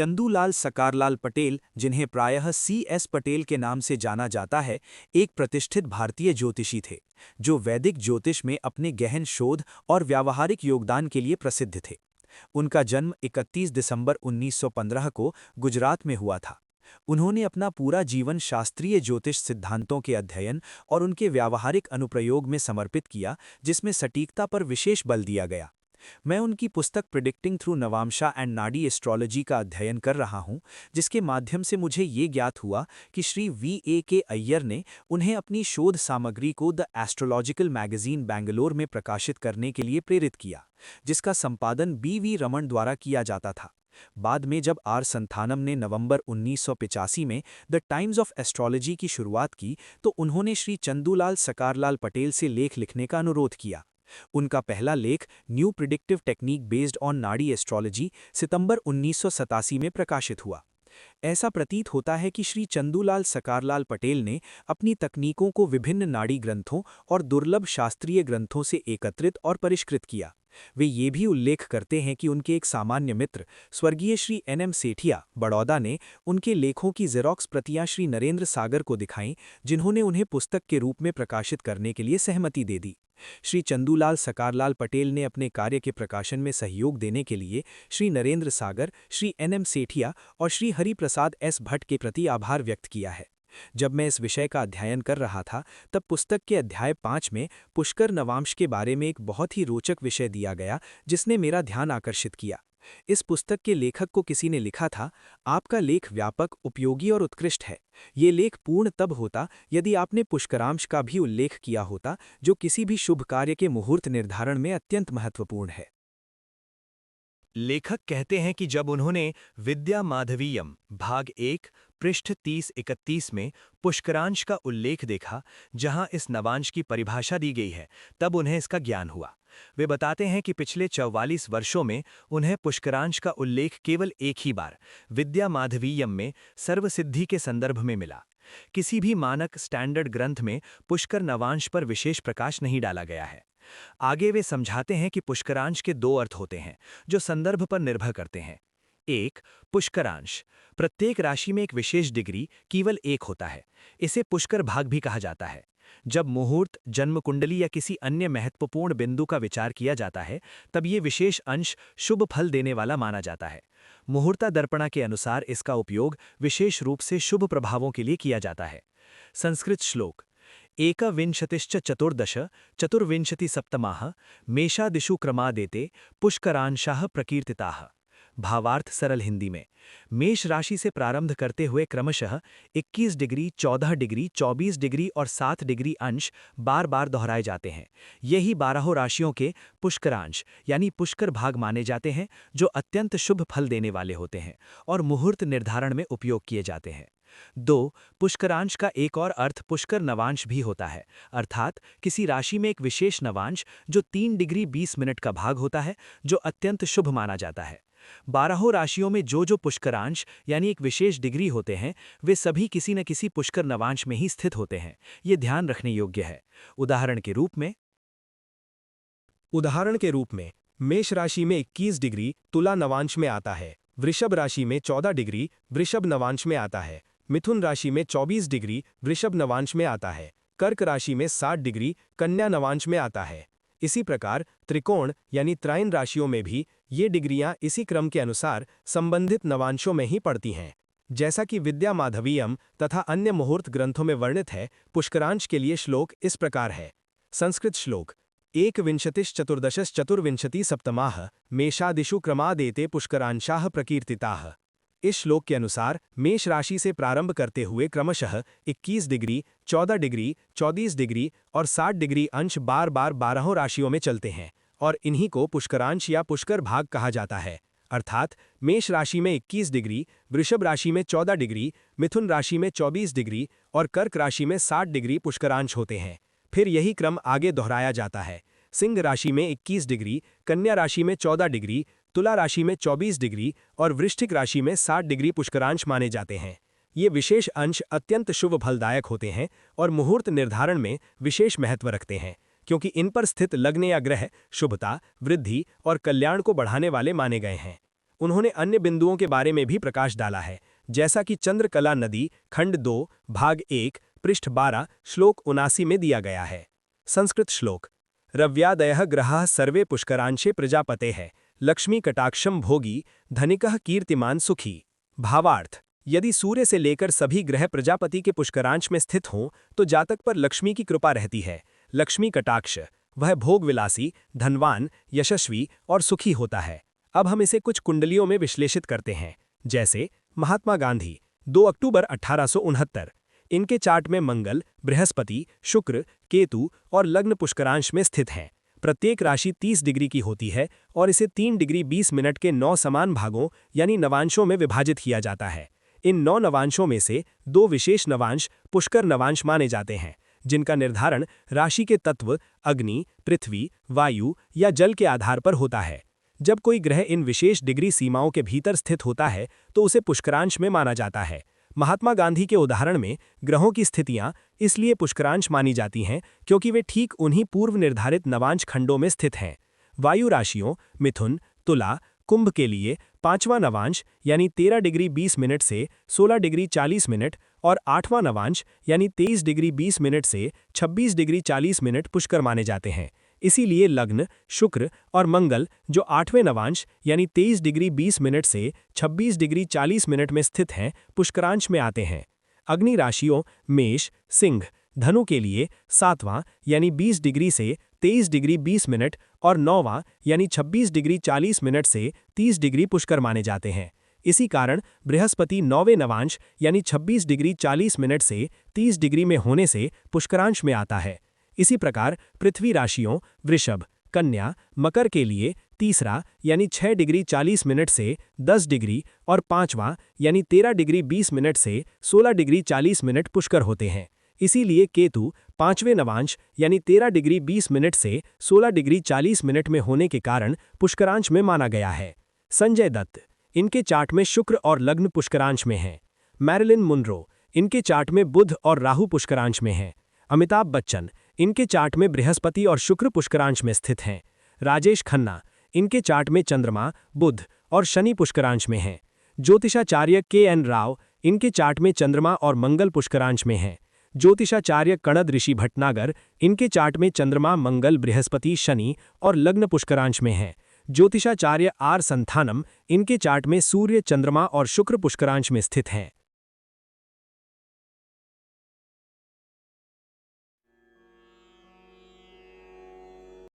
चंदूलाल सकारलाल पटेल, जिन्हें प्रायः C.S. पटेल के नाम से जाना जाता है, एक प्रतिष्ठित भारतीय ज्योतिषी थे, जो वैदिक ज्योतिष में अपने गहन शोध और व्यावहारिक योगदान के लिए प्रसिद्ध थे। उनका जन्म 31 दिसंबर 1915 को गुजरात में हुआ था। उन्होंने अपना पूरा जीवन शास्त्रीय ज्योतिष सिद्धांतों के अध्ययन और उनके व्यावहारिक अनुप्रयोग में समर्पित किया, जिसमें सटीकता पर विशेष बल दिया गया। मैं उनकी पुस्तक प्रिडिक्टिंग थ्रू नवामशा एंड नाडी एस्ट्रोलॉजी का अध्ययन कर रहा हूं, जिसके माध्यम से मुझे ये ज्ञात हुआ कि श्री V.A.K. अय्यर ने उन्हें अपनी शोध सामग्री को द एस्ट्रोलॉजिकल मैगजीन बैंगलोर में प्रकाशित करने के लिए प्रेरित किया, जिसका संपादन B.V. रमन द्वारा किया जाता था। बाद में जब R. संथानम ने नवंबर 1985 में द टाइम्स ऑफ एस्ट्रोलॉजी की शुरुआत की, तो उन्होंने श्री चंदूलाल सकारलाल पटेल से लेख लिखने का अनुरोध किया। उनका पहला लेख new predictive technique based on नाडी एस्ट्रोलॉजी सितंबर 1987 में प्रकाशित हुआ। ऐसा प्रतीत होता है कि श्री चंदूलाल सकारलाल पटेल ने अपनी तकनीकों को विभिन्न नाड़ी ग्रंथों और दुर्लभ शास्त्रीय ग्रंथों से एकत्रित और परिष्कृत किया। वे ये भी उल्लेख करते हैं कि उनके एक सामान्य मित्र स्वर्गीय श्री N.M. सेठिया, बड़ौदा ने उनके लेखों की जेरोक्स प्रतियां श्री नरेंद्र सागर को दिखाईं, जिन्होंने उन्हें पुस्तक के रूप में प्रकाशित करने के लिए सहमति दे दी। श्री चंदूलाल सकारलाल पटेल ने अपने कार्य के प्रकाशन में सहयोग देने के लिए श्री नरेंद्र सागर, श्री N.M. सेठिया और श्री हरिप्रसाद S. भट्ट के प्रति आभार व्यक्त किया है। जब मैं इस विषय का अध्ययन कर रहा था, तब पुस्तक के अध्याय 5 में पुष्कर नवांश के बारे में एक बहुत ही रोचक विषय दिया गया, जिसने मेरा ध्यान आकर्षित किया। इस पुस्तक के लेखक को किसी ने लिखा था, आपका लेख व्यापक, उपयोगी और उत्कृष्ट है। ये लेख पूर्ण तब होता यदि आपने पुष्करांश का भी उल्लेख किया होता, जो किसी भी शुभ कार्य के मुहूर्त निर्धारण में अत्यंत महत्वपूर्ण है। लेखक कहते हैं कि जब उन्होंने विद्या माधवीयम भाग 1 पृष्ठ 30-31 में पुष्करांश का उल्लेख देखा, जहां इस नवांश की परिभाषा दी गई है, तब उन्हें इसका ज्ञान हुआ। वे बताते हैं कि पिछले 44 वर्षों में उन्हें पुष्करांश का उल्लेख केवल एक ही बार विद्या माधवीयम में सर्वसिद्धि के संदर्भ में मिला। किसी भी मानक स्टैंडर्ड ग्रंथ में पुष्कर नवांश पर विशेष प्रकाश नहीं डाला गया है। आगे वे समझाते हैं कि पुष्करांश के दो अर्थ होते हैं, जो संदर्भ पर निर्भर करते हैं। एक, पुष्करांश। प्रत्येक राशि में एक विशेष डिग्री केवल एक होता है। इसे पुष्कर भाग भी कहा जाता है। जब मुहूर्त, जन्म कुंडली या किसी अन्य महत्वपूर्ण बिंदु का विचार किया जाता है, तब ये विशेष अंश शुभ फल देने वाला माना जाता है। मुहूर्ता दर्पणा के अनुसार इसका उपयोग विशेष रूप से शुभ प्रभावों के लिए किया जाता है। संस्कृत श्लोक एकविंशतिश्च चतुर्दश चतुर्विंशति सप्तमाः मेषादिषु क्रमादेते पुष्करांशाः प्रकीर्तिताः। भावार्थ सरल हिंदी में, मेष राशि से प्रारंभ करते हुए क्रमशः 21 डिग्री, 14 डिग्री, 24 डिग्री और 7 डिग्री अंश बार बार दोहराए जाते हैं। यही 12 राशियों के पुष्करांश यानी पुष्कर भाग माने जाते हैं, जो अत्यंत शुभ फल देने वाले होते हैं और मुहूर्त निर्धारण में उपयोग किए जाते हैं। 2. पुष्करांश का एक और अर्थ पुष्कर नवांश भी होता है, अर्थात किसी राशि में एक विशेष नवांश जो 3 डिग्री 20 मिनट का भाग होता है, जो अत्यंत शुभ माना जाता है। 12 राशियों में जो पुष्करांश यानी एक विशेष डिग्री होते हैं, वे सभी किसी न किसी पुष्कर नवांश में ही स्थित होते हैं। ये ध्यान रखने योग्य है। उदाहरण के रूप में मेष राशि में 21 डिग्री तुला नवांश में आता है, वृषभ राशि में 14 डिग्री वृषभ नवांश में आता है, मिथुन राशि में 24 डिग्री वृषभ नवांश में आता है, कर्क राशि में 60 डिग्री कन्या नवांश में आता है। इसी प्रकार त्रिकोण यानी त्रायन राशियों में भी ये डिग्रियां इसी क्रम के अनुसार संबंधित नवांशों में ही पड़ती हैं। जैसा कि विद्या माधवीयम तथा अन्य मुहूर्त ग्रंथों में वर्णित है, पुष्करांश के लिए श्लोक इस प्रकार है। संस्कृत श्लोक एकविंशतिश्चतुर्दशश् चतुर्विंशति सप्तमाः मेषादिषु क्रमादेते पुष्करांशाः प्रकीर्तिताः। इस श्लोक के अनुसार मेष राशि से प्रारंभ करते हुए क्रमशः 21 डिग्री, 14 डिग्री, 34 डिग्री और 60 डिग्री अंश बार बार 12 राशियों में चलते हैं और इन्हीं को पुष्करांश या पुष्कर भाग कहा जाता है। अर्थात मेष राशि में 21 डिग्री, वृषभ राशि में 14 डिग्री, मिथुन राशि में 24 डिग्री और कर्क राशि में 60 डिग्री पुष्करांश होते हैं। फिर यही क्रम आगे दोहराया जाता है। सिंह राशि में 21 डिग्री, कन्या राशि में 14 डिग्री, तुला राशि में 24 डिग्री और वृश्चिक राशि में 60 डिग्री पुष्करांश माने जाते हैं। ये विशेष अंश अत्यंत शुभ फलदायक होते हैं और मुहूर्त निर्धारण में विशेष महत्व रखते हैं, क्योंकि इन पर स्थित लग्न या ग्रह शुभता, वृद्धि और कल्याण को बढ़ाने वाले माने गए हैं। उन्होंने अन्य बिंदुओं के बारे में भी प्रकाश डाला है, जैसा कि चंद्रकला नदी खंड 2 भाग 1 पृष्ठ 12 श्लोक 79 में दिया गया है। संस्कृत श्लोक। रव्यादयः ग्रहाः सर्वे पुष्करांशे प्रजापते है लक्ष्मी कटाक्षम भोगी धनिकः कीर्तिमान सुखी। भावार्थ, यदि सूर्य से लेकर सभी ग्रह प्रजापति के पुष्करांश में स्थित हों तो जातक पर लक्ष्मी की कृपा रहती है। लक्ष्मी कटाक्ष, वह भोगविलासी, धनवान, यशस्वी और सुखी होता है। अब हम इसे कुछ कुंडलियों में विश्लेषित करते हैं। जैसे महात्मा गांधी 2 अक्टूबर 1869, इनके चार्ट में मंगल, बृहस्पति, शुक्र, केतु और लग्न पुष्करांश में स्थित हैं। प्रत्येक राशि 30 डिग्री की होती है और इसे 3 डिग्री 20 मिनट के 9 समान भागों यानी नवांशों में विभाजित किया जाता है। इन 9 नवांशों में से 2 विशेष नवांश पुष्कर नवांश माने जाते हैं, जिनका निर्धारण राशि के तत्व अग्नि, पृथ्वी, वायु या जल के आधार पर होता है। जब कोई ग्रह इन विशेष डिग्री सीमाओं के भीतर स्थित होता है तो उसे पुष्करांश में माना जाता है। महात्मा गांधी के उदाहरण में ग्रहों की स्थितियां इसलिए पुष्करांश मानी जाती हैं क्योंकि वे ठीक उन्हीं पूर्व निर्धारित नवांश खंडों में स्थित हैं। वायु राशियों मिथुन, तुला, कुंभ के लिए 5वां नवांश यानी 13 डिग्री 20 मिनट से 16 डिग्री 40 मिनट और 8वां नवांश यानी 23 डिग्री 20 मिनट से 26 डिग्री 40 मिनट पुष्कर माने जाते हैं। इसीलिए लग्न, शुक्र और मंगल जो 8वें नवांश यानी 23 डिग्री 20 मिनट से 26 डिग्री 40 मिनट में स्थित हैं, पुष्करांश में आते हैं। अग्नि राशियों मेष, सिंह, धनु के लिए 7वां यानी 20 डिग्री से 23 डिग्री 20 मिनट और 9वां यानी 26 डिग्री 40 मिनट से 30 डिग्री पुष्कर माने जाते हैं। इसी कारण बृहस्पति 9वें नवांश यानी 26 डिग्री 40 मिनट से 30 डिग्री में होने से पुष्करांश में आता है। इसी प्रकार पृथ्वी राशियों वृषभ, कन्या, मकर के लिए 3रा यानी 6 डिग्री 40 मिनट से 10 डिग्री और 5वां यानी 13 डिग्री 20 मिनट से 16 डिग्री 40 मिनट पुष्कर होते हैं। इसीलिए केतु 5वें नवांश यानी 13 डिग्री 20 मिनट से 16 डिग्री 40 मिनट में होने के कारण पुष्करांश में माना गया है। संजय दत्त, इनके चार्ट में शुक्र और लग्न पुष्करांश में हैं। मैरिलिन मुनरो, इनके चार्ट में बुध और राहु पुष्करांश में हैं। अमिताभ बच्चन, इनके चार्ट में बृहस्पति और शुक्र पुष्करांश में स्थित हैं। राजेश खन्ना, इनके चार्ट में चंद्रमा, बुध और शनि पुष्करांश में हैं। ज्योतिषाचार्य KN राव, इनके चार्ट में चंद्रमा और मंगल पुष्करांश में हैं। ज्योतिषाचार्य कणद ऋषि भटनागर, इनके चार्ट में चंद्रमा, मंगल, बृहस्पति, शनि और लग्न पुष्करांश में हैं। ज्योतिषाचार्य R संथानम, इनके चार्ट में सूर्य, चंद्रमा और शुक्र पुष्करांश में स्थित हैं।